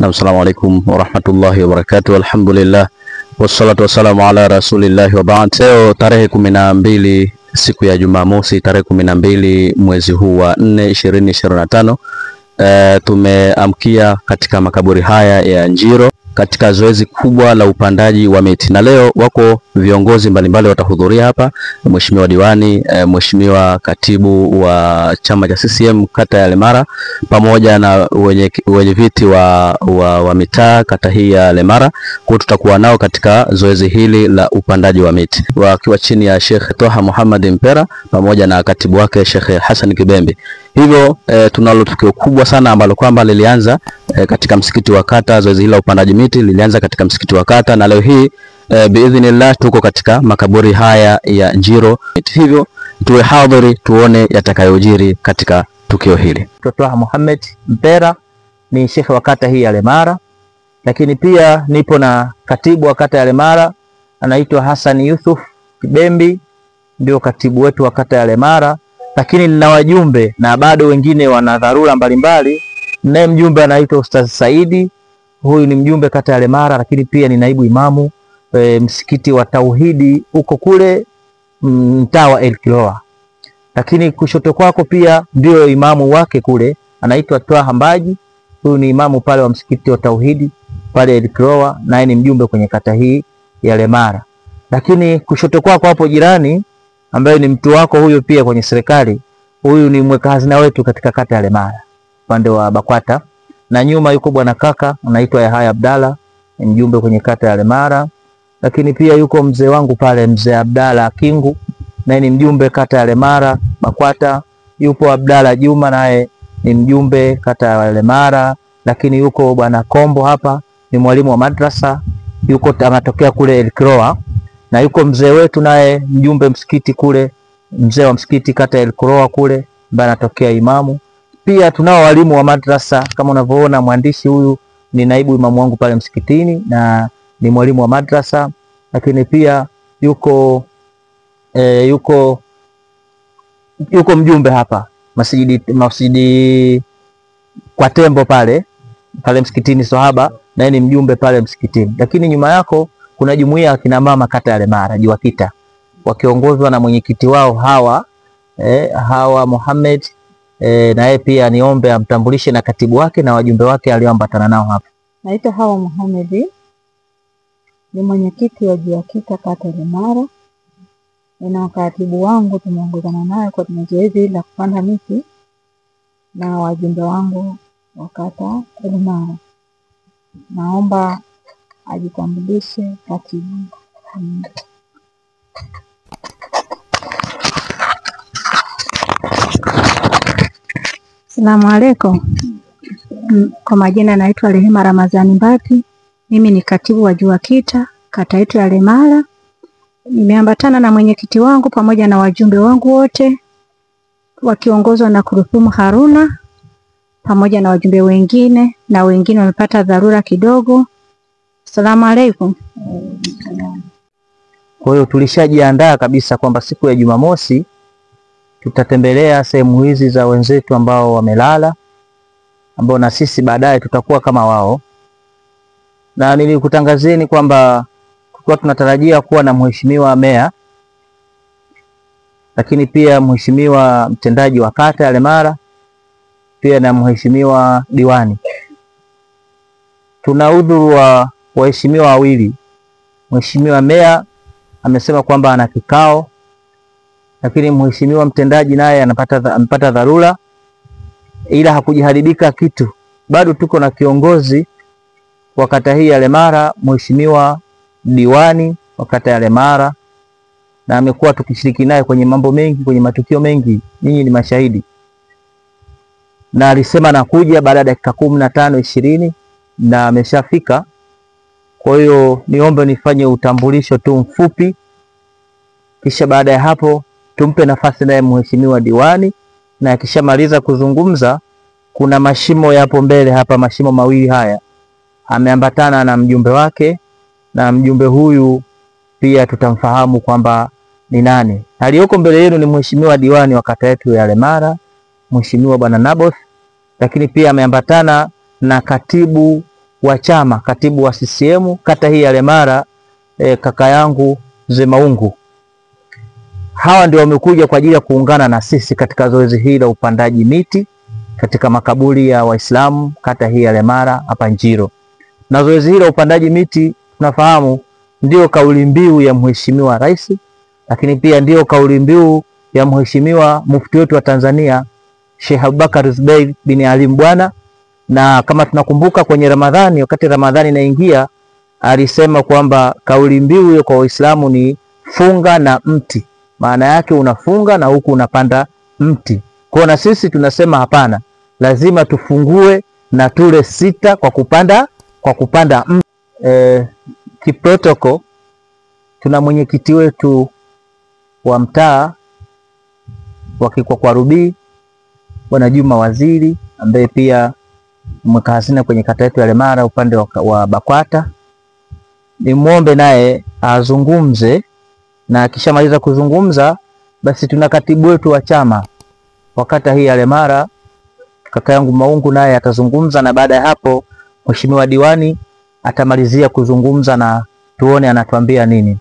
Assalamu alaikum warahmatullahi wabarakatuh. Alhamdulillah wassalatu wassalamu ala rasulillahi wa ba'd. Leo tarehe 12 siku ya Jumamosi, tarehe 12 mwezi huu wa 4 2025, tumeamkia katika makaburi haya ya Njiro katika zoezi kubwa la upandaji wa miti, na leo wako viongozi mbalimbali watahudhuria hapa. Mheshimiwa diwani, mheshimiwa katibu wa chama cha CCM kata ya Lemara, pamoja na wenye viti wa mitaa kata hii ya Lemara. Kwa tutakuwa nao katika zoezi hili la upandaji wa miti wakiwa chini ya Sheikh Toha Muhammad Mpera pamoja na katibu wake Sheikh Hassan Kibembe. Hivyo tunalo tukio kubwa sana ambalo kwamba lilianza katika msikiti wa kata. Zoezi hili la upandaji miti lilianza katika msikiti wa kata, na leo hii biidhnillah tuko katika makaburi haya ya Njiro. Hivyo tuwe hadhiri tuone yatakayojiri katika tukio hili. Toha Muhammad Mpera ni Sheikh wa kata hii ya Lemara, lakini pia nipo na katibu wa kata ya Lemara anaitwa Hassan Yusuf Kibembi, ndio katibu wetu wa kata ya Lemara. Lakini nina wajumbe na bado wengine wana dharura mbalimbali. Naye mjumbe anaitwa Ustaz Saidi, huyu ni mjumbe kata ya Lemara, lakini pia ni naibu imamu msikiti wa Tauhidi uko kule mtaa wa El Kiloa. Lakini kushoto kwako pia ndio imamu wake kule anaitwa Twaha Mbaji, huyu ni imamu pale wa msikiti wa Tauhidi pale El Kiloa, naye ni mjumbe kwenye kata hii ya Lemara. Lakini kushoto kwako hapo jirani ambaye ni mtu wako huyo pia kwenye serikali, huyu ni mweka hazina wetu katika kata ya Lemara upande wa Bakwata, na nyuma yuko bwana kaka anaitwa Yahaya Abdalla, mjumbe kwenye kata ya Lemara. Lakini pia yuko mzee wangu pale, mzee Abdalla Kingu, naye ni mjumbe kata ya Lemara Bakwata. Yupo Abdalla Juma, naye ni mjumbe kata ya Lemara. Lakini yuko bwana Kombo hapa, ni mwalimu wa madrasa, yuko anatokea kule El Kiloa. Na yuko mzee wetu naye mjumbe msikiti kule, mzee wa msikiti kata ya El Kiloa kule, ambaye anatokea imamu. Pia tunao walimu wa madrasa kama unavyoona, mwandishi huyu ni naibu imamu wangu pale msikitini na ni mwalimu wa madrasa. Lakini pia yuko mjumbe hapa masjidi kwa Tembo pale msikitini Swahaba, na ni mjumbe pale msikitini. Lakini nyuma yako kuna jumuiya ya kina mama kata ya Lemara Juakita, wakiongozwa na mwenyekiti wao Hawa Muhammad. Na yeye pia niombe amtambulishe na katibu wake na wajumbe wake alioambatana nao hapa. Naitwa Hawa Muhammad, ni mwenyekiti wa Juakita kata ya Lemara, na katibu wangu tumeongozana naye kwa zoezi la kupanda miti, na wajumbe wangu wa kata ya Lemara. Naomba ajitambulishe katibu. Asalamu alaikum. Kwa majina naitwa Rehema Ramadhani Mbati. Mimi ni katibu wa Juakita kata yetu ya Lemara. Nimeambatana na mwenyekiti wangu pamoja na wajumbe wangu wote wakiongozwa na Kuruthumu Haruna pamoja na wajumbe wengine, na wengine wamepata dharura kidogo. Asalamu alaikum. Kwa hiyo tulishajiandaa kabisa kwamba siku ya Jumamosi tutatembelea sehemu hizi za wenzetu ambao wamelala, ambao na sisi baadaye tutakuwa kama wao. Na nilikutangazieni kwamba tulikuwa tunatarajia kuwa na mheshimiwa meya, lakini pia mheshimiwa mtendaji wa kata ya Lemara, pia na mheshimiwa diwani. Tuna udhuru wa waheshimiwa wawili. Mheshimiwa meya amesema kwamba ana kikao, lakini mheshimiwa mtendaji naye amepata dharura, ila hakujiharibika kitu. Bado tuko na kiongozi wa kata hii ya Lemara, mheshimiwa diwani wa kata ya Lemara, na amekuwa tukishiriki naye kwenye mambo mengi, kwenye matukio mengi, ninyi ni mashahidi. Na alisema nakuja baada ya dakika 15-20 na ameshafika. Kwa hiyo niombe nifanye utambulisho tu mfupi, kisha baada ya hapo tumpe nafasi naye mheshimiwa diwani, na akishamaliza kuzungumza, kuna mashimo yapo mbele hapa, mashimo mawili haya, ameambatana na mjumbe wake, na mjumbe huyu pia tutamfahamu kwamba ni nani. Aliyoko mbele yenu ni mheshimiwa diwani wa kata yetu ya Lemara, mheshimiwa bwana Naboth, lakini pia ameambatana na katibu wa chama, katibu wa CCM kata hii ya Lemara, kaka yangu Mzee Maungu. Hawa ndio wamekuja kwa ajili ya kuungana na sisi katika zoezi hili la upandaji miti katika makaburi ya Waislamu kata hii ya Lemara hapa Njiro. Na zoezi hili la upandaji miti tunafahamu ndio kauli mbiu ya Mheshimiwa Rais, lakini pia ndio kauli mbiu ya Mheshimiwa Mufti wetu wa Tanzania Sheikh Abubakar Zubeir bin Ali Mbwana. Na kama tunakumbuka kwenye Ramadhani, wakati Ramadhani inaingia, alisema kwamba kauli mbiu hiyo kwa Waislamu ni funga na mti. Maana yake unafunga na huku unapanda mti. Kwa na sisi tunasema hapana, lazima tufungue na tule sita kwa kupanda mti. Kiprotoko tuna mwenyekiti wetu wa mtaa wa Kikwakwarubii Bwana Juma Waziri, ambaye pia mweka hazina kwenye kata yetu ya Lemara upande wa Bakwata. Nimuombe naye azungumze, na akishamaliza kuzungumza basi tuna katibu wetu wa chama wa kata hii ya Lemara kaka yangu Maungu, naye atazungumza, na baada ya hapo Mheshimiwa diwani atamalizia kuzungumza na tuone anatuambia nini.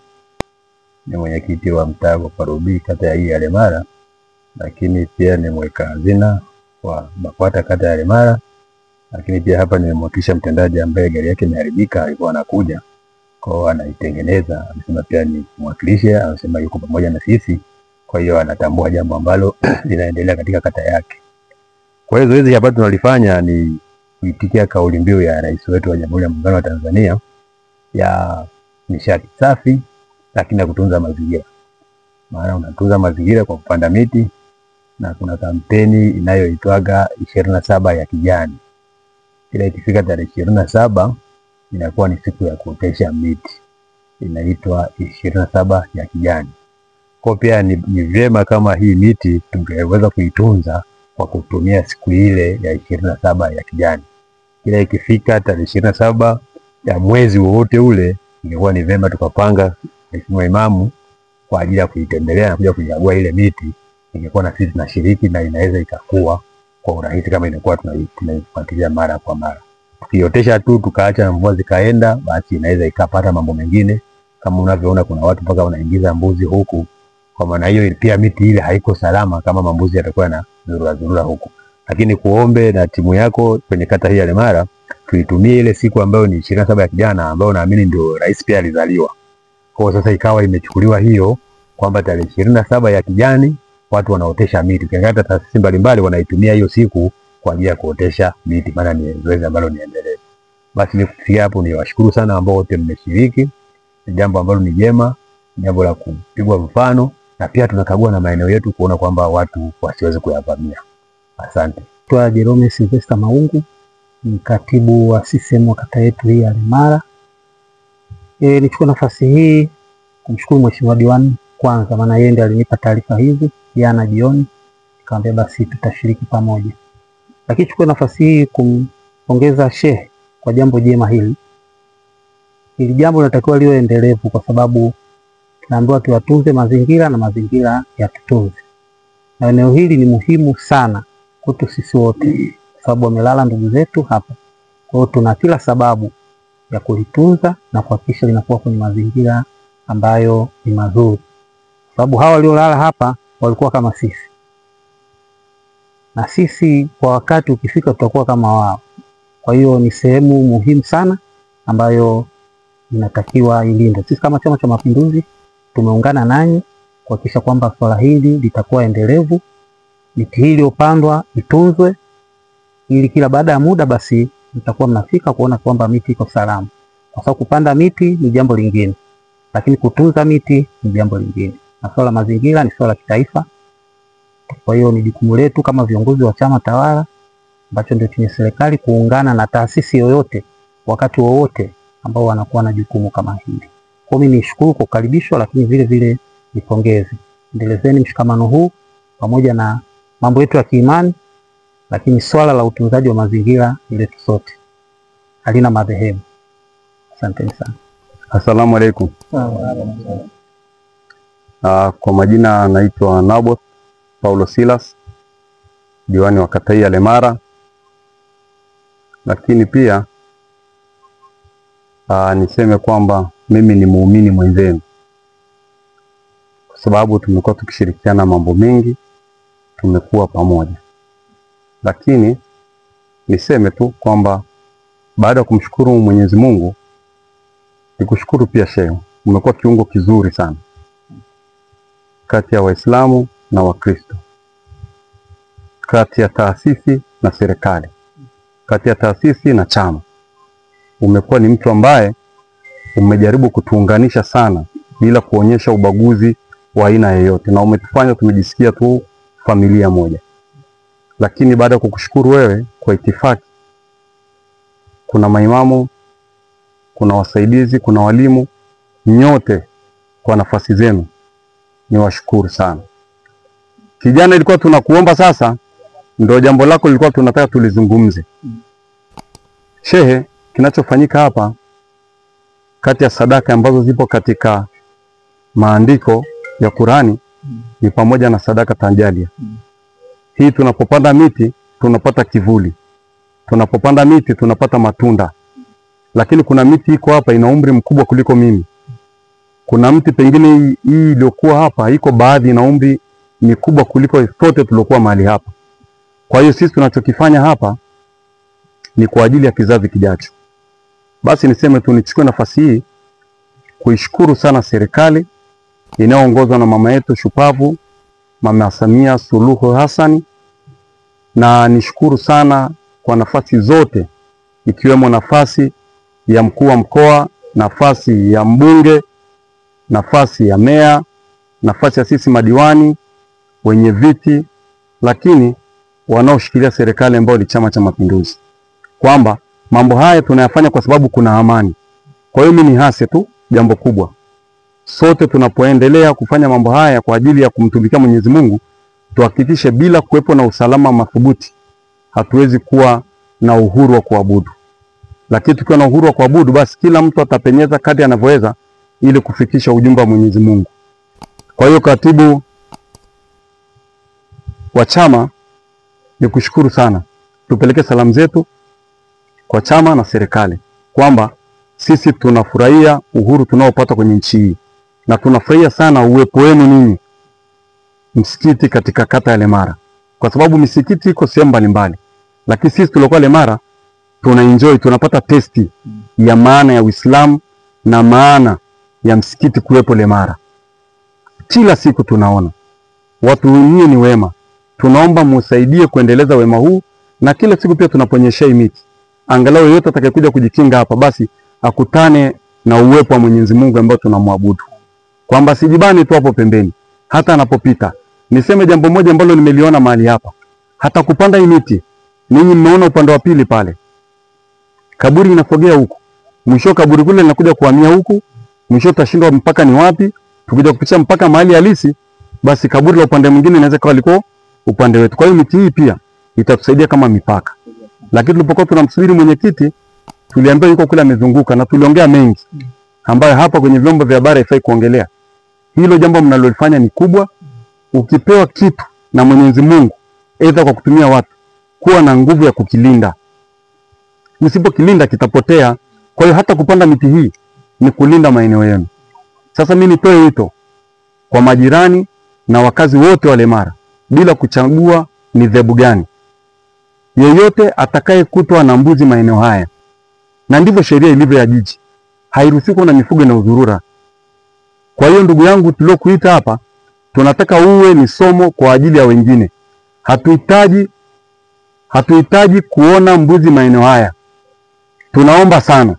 Ni mwenyekiti wa mtaa wa Kwarubii kata hii ya Lemara, lakini pia ni mweka hazina wa Bakwata kata ya Lemara, lakini pia hapa nimemwakilisha mtendaji ambaye gari yake imeharibika, alikuwa anakuja kwa anaitengeneza, amesema pia ni mwakilishe, anasema yuko pamoja na sisi, kwa hiyo anatambua jambo ambalo linaendelea katika kata yake. Kwa hiyo zoezi hapa tunalifanya ni kuitikia kauli mbiu ya Rais wetu wa Jamhuri ya Muungano wa Tanzania ya nishati safi lakini na kutunza mazingira. Maana unatunza mazingira kwa kupanda miti, na kuna kampeni inayoitwaga 27 ya kijani. Kila ikifika tarehe 27 inakuwa ni siku ya kuotesha miti, inaitwa 27 ya kijani. Kwa pia ni vyema kama hii miti tungeweza kuitunza kwa kutumia siku ile ya 27 ya kijani. Kila ikifika tarehe 27 ya mwezi wowote ule, ingekuwa ni vyema tukapanga Mheshimiwa Imamu kwa ajili ya kuitembelea na kuja kuchagua ile miti. Ingekuwa na sisi tunashiriki na inaweza ikakua kwa urahisi kama inakuwa tunaifuatilia mara kwa mara. Tukiotesha tu tukaacha na mvua zikaenda, basi inaweza ikapata mambo mengine. Kama unavyoona kuna watu mpaka wanaingiza mbuzi huku. Kwa maana hiyo pia miti ile haiko salama kama mambuzi yatakuwa na zurura huku. Lakini kuombe na timu yako kwenye kata hii ya Lemara tuitumie ile siku ambayo ni 27 ya kijana, ambayo naamini ndio Rais pia alizaliwa. Kwa sasa ikawa imechukuliwa hiyo kwamba tarehe 27 ya kijani watu wanaotesha miti. Ukiangalia taasisi mbalimbali wanaitumia hiyo siku kwa ajili ya kuotesha miti, maana ni zoezi ambalo niendelee. Basi nikufikia hapo, ni washukuru sana ambao wote mmeshiriki. Ni jambo ambalo ni jema, jambo la kupigwa mfano, na pia tunakagua na maeneo yetu kuona kwamba watu wasiweze kuyavamia. Asante. Kwa Jerome Sylvester Maungu, ni katibu wa CCM wa kata yetu hii ya Lemara. Nichukue nafasi hii kumshukuru Mheshimiwa diwani kwanza, maana yeye ndiye alinipa taarifa hizi jana jioni, nikamwambia basi tutashiriki pamoja. Lakini chukue nafasi hii kumpongeza Sheikh kwa jambo jema hili. Hili jambo linatakiwa liwe endelevu, kwa sababu tunaambiwa tuyatunze mazingira na mazingira yatutunze. Na eneo hili ni muhimu sana kwetu sisi wote, kwa sababu wamelala ndugu zetu hapa. Kwa hiyo tuna kila sababu ya kulitunza na kuhakikisha linakuwa kwenye mazingira ambayo ni mazuri. Sababu hawa waliolala hapa walikuwa kama sisi, na sisi kwa wakati ukifika tutakuwa kama wao. Kwa hiyo ni sehemu muhimu sana ambayo inatakiwa ilindwe. Sisi kama Chama cha Mapinduzi tumeungana nanyi kuhakikisha kwamba swala hili litakuwa endelevu. Miti hii iliyopandwa itunzwe, ili kila baada ya muda basi mtakuwa mnafika kuona kwamba miti iko salama. Kwa sababu kupanda miti ni jambo lingine, lakini kutunza miti ni jambo lingine. Na swala mazingira ni swala kitaifa. Kwa hiyo ni jukumu letu kama viongozi wa chama tawala, ambacho ndio chenye serikali, kuungana na taasisi yoyote wakati wowote ambao wanakuwa na jukumu kama hili. Kwa mimi nishukuru kwa kukaribishwa, lakini vile vile nipongeze. Endelezeni mshikamano huu pamoja na mambo yetu ya kiimani, lakini swala la utunzaji wa mazingira ni letu sote, halina madhehebu. Asante sana. Asalamu alaykum. Kwa majina naitwa Naboth Paulo Silas, diwani wa kata hii ya Lemara, lakini pia niseme kwamba mimi ni muumini mwenzenu, kwa sababu tumekuwa tukishirikiana mambo mengi, tumekuwa pamoja. Lakini niseme tu kwamba baada ya kumshukuru Mwenyezi Mungu, nikushukuru pia Sheikh, umekuwa kiungo kizuri sana kati ya Waislamu na Wakristo, kati ya taasisi na serikali, kati ya taasisi na chama. Umekuwa ni mtu ambaye umejaribu kutuunganisha sana bila kuonyesha ubaguzi wa aina yoyote, na umetufanya tumejisikia tu familia moja. Lakini baada ya kukushukuru wewe kwa itifaki, kuna maimamu, kuna wasaidizi, kuna walimu, nyote kwa nafasi zenu niwashukuru sana. Kijana, ilikuwa tunakuomba sasa, ndio jambo lako lilikuwa tunataka tulizungumze. Shehe, kinachofanyika hapa kati ya sadaka ambazo zipo katika maandiko ya Qurani ni pamoja na sadaka tanjalia. Hii tunapopanda miti tunapata kivuli, tunapopanda miti tunapata matunda. Lakini kuna miti iko hapa ina umri mkubwa kuliko mimi. Kuna mti pengine hii iliyokuwa hapa iko baadhi ina umri mikubwa kuliko sote tuliokuwa mahali hapa. Kwa hiyo sisi tunachokifanya hapa ni kwa ajili ya kizazi kijacho. Basi niseme tu, nichukue nafasi hii kuishukuru sana serikali inayoongozwa na mama yetu shupavu Mama Samia Suluhu Hassan, na nishukuru sana kwa nafasi zote, ikiwemo nafasi ya mkuu wa mkoa, nafasi ya mbunge, nafasi ya meya, nafasi ya sisi madiwani, wenye viti, lakini wanaoshikilia serikali ambao ni Chama cha Mapinduzi, kwamba mambo haya tunayafanya kwa sababu kuna amani. Kwa hiyo mimi ni hasi tu jambo kubwa, sote tunapoendelea kufanya mambo haya kwa ajili ya kumtumikia Mwenyezi Mungu, tuhakikishe bila kuwepo na usalama madhubuti hatuwezi kuwa na uhuru wa kuabudu. Lakini tukiwa na uhuru wa kuabudu, basi kila mtu atapenyeza kadri anavyoweza ili kufikisha ujumbe wa Mwenyezi Mungu. Kwa hiyo katibu wa chama, nikushukuru sana. Tupeleke salamu zetu kwa chama na serikali kwamba sisi tunafurahia uhuru tunaopata kwenye nchi hii, na tunafurahia sana uwepo wenu ninyi msikiti katika kata ya Lemara, kwa sababu misikiti iko sehemu mbalimbali, lakini sisi tuliokuwa Lemara tunaenjoy, tunapata testi ya maana ya Uislamu na maana ya msikiti kuwepo Lemara. Kila siku tunaona watu wenyewe ni wema, tunaomba musaidie kuendeleza wema huu, na kila siku pia tunaponyesha miti, angalau yote atakayekuja kujikinga hapa basi akutane na uwepo wa Mwenyezi Mungu ambao tunamwabudu, kwamba sijibani tu hapo pembeni hata anapopita. Niseme jambo moja ambalo nimeliona mahali hapa, hata kupanda hii miti, ninyi mmeona upande wa pili pale kaburi inasogea huku, mwisho kaburi kule linakuja kuhamia huku, mwisho tutashindwa mpaka ni wapi. Tukija kupitia mpaka mahali halisi, basi kaburi la upande mwingine inaweza kuwa liko upande wetu. Kwa hiyo miti hii pia itatusaidia kama mipaka. Lakini tulipokuwa tunamsubiri mwenyekiti, tuliambiwa yuko kule amezunguka, na tuliongea mengi ambayo hapa kwenye vyombo vya habari haifai kuongelea. Hilo jambo mnalolifanya ni kubwa. Ukipewa kitu na Mwenyezi Mungu, aidha kwa kutumia watu, kuwa na nguvu ya kukilinda. Msipokilinda kitapotea. Kwa hiyo hata kupanda miti hii ni kulinda maeneo yenu. Sasa mimi nitoe wito kwa majirani na wakazi wote wa Lemara bila kuchagua ni dhehebu gani. Yeyote atakayekutwa na mbuzi maeneo haya, na ndivyo sheria ilivyo ya jiji, hairuhusiwi kuwa na mifugo na udhurura. Kwa hiyo ndugu yangu tuliokuita hapa, tunataka uwe ni somo kwa ajili ya wengine. Hatuhitaji kuona mbuzi maeneo haya. Tunaomba sana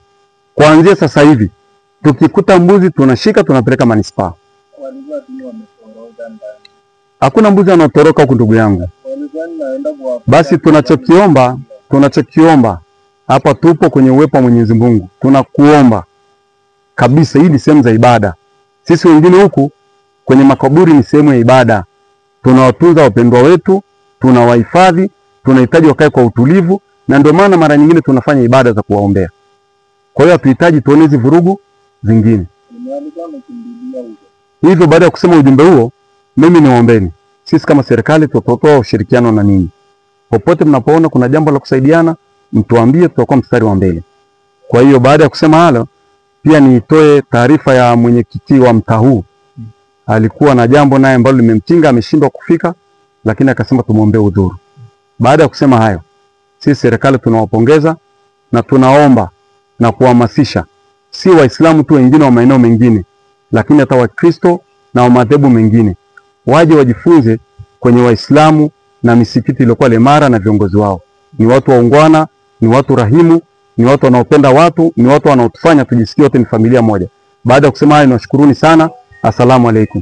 kuanzia sasa hivi tukikuta mbuzi tunashika tunapeleka manispaa. Hakuna mbuzi anatoroka huku ndugu yangu. Basi tunachokiomba hapa, tupo kwenye uwepo wa Mwenyezi Mungu. Tunakuomba kabisa, hii ni sehemu za ibada. Sisi wengine huku kwenye makaburi ni sehemu ya ibada. Tunawatunza wapendwa wetu, tunawahifadhi, tunahitaji wakae kwa utulivu, na ndio maana mara nyingine tunafanya ibada za kuwaombea. Kwa hiyo hatuhitaji tuone hizi vurugu zingine. Hivyo baada ya kusema ujumbe huo, mimi niwaombeni, sisi kama serikali tutatoa ushirikiano na ninyi. Popote mnapoona kuna jambo la kusaidiana, mtuambie, tutakuwa mstari wa mbele. Kwa hiyo baada ya kusema halo, Pia niitoe taarifa ya mwenyekiti wa mtaa huu, alikuwa na jambo naye ambalo limemtinga, ameshindwa kufika, lakini akasema tumuombe udhuru. Baada ya kusema hayo, sisi serikali tunawapongeza na tunaomba na kuhamasisha si Waislamu tu, wengine wa maeneo mengine, lakini hata Wakristo na wa madhehebu mengine waje wajifunze kwenye Waislamu na misikiti iliyokuwa Lemara na viongozi wao. Ni watu waungwana, ni watu rahimu, ni watu wanaopenda watu, ni watu wanaotufanya tujisikie wote ni familia moja. Baada ya kusema hayo, nawashukuruni sana. Asalamu alaykum.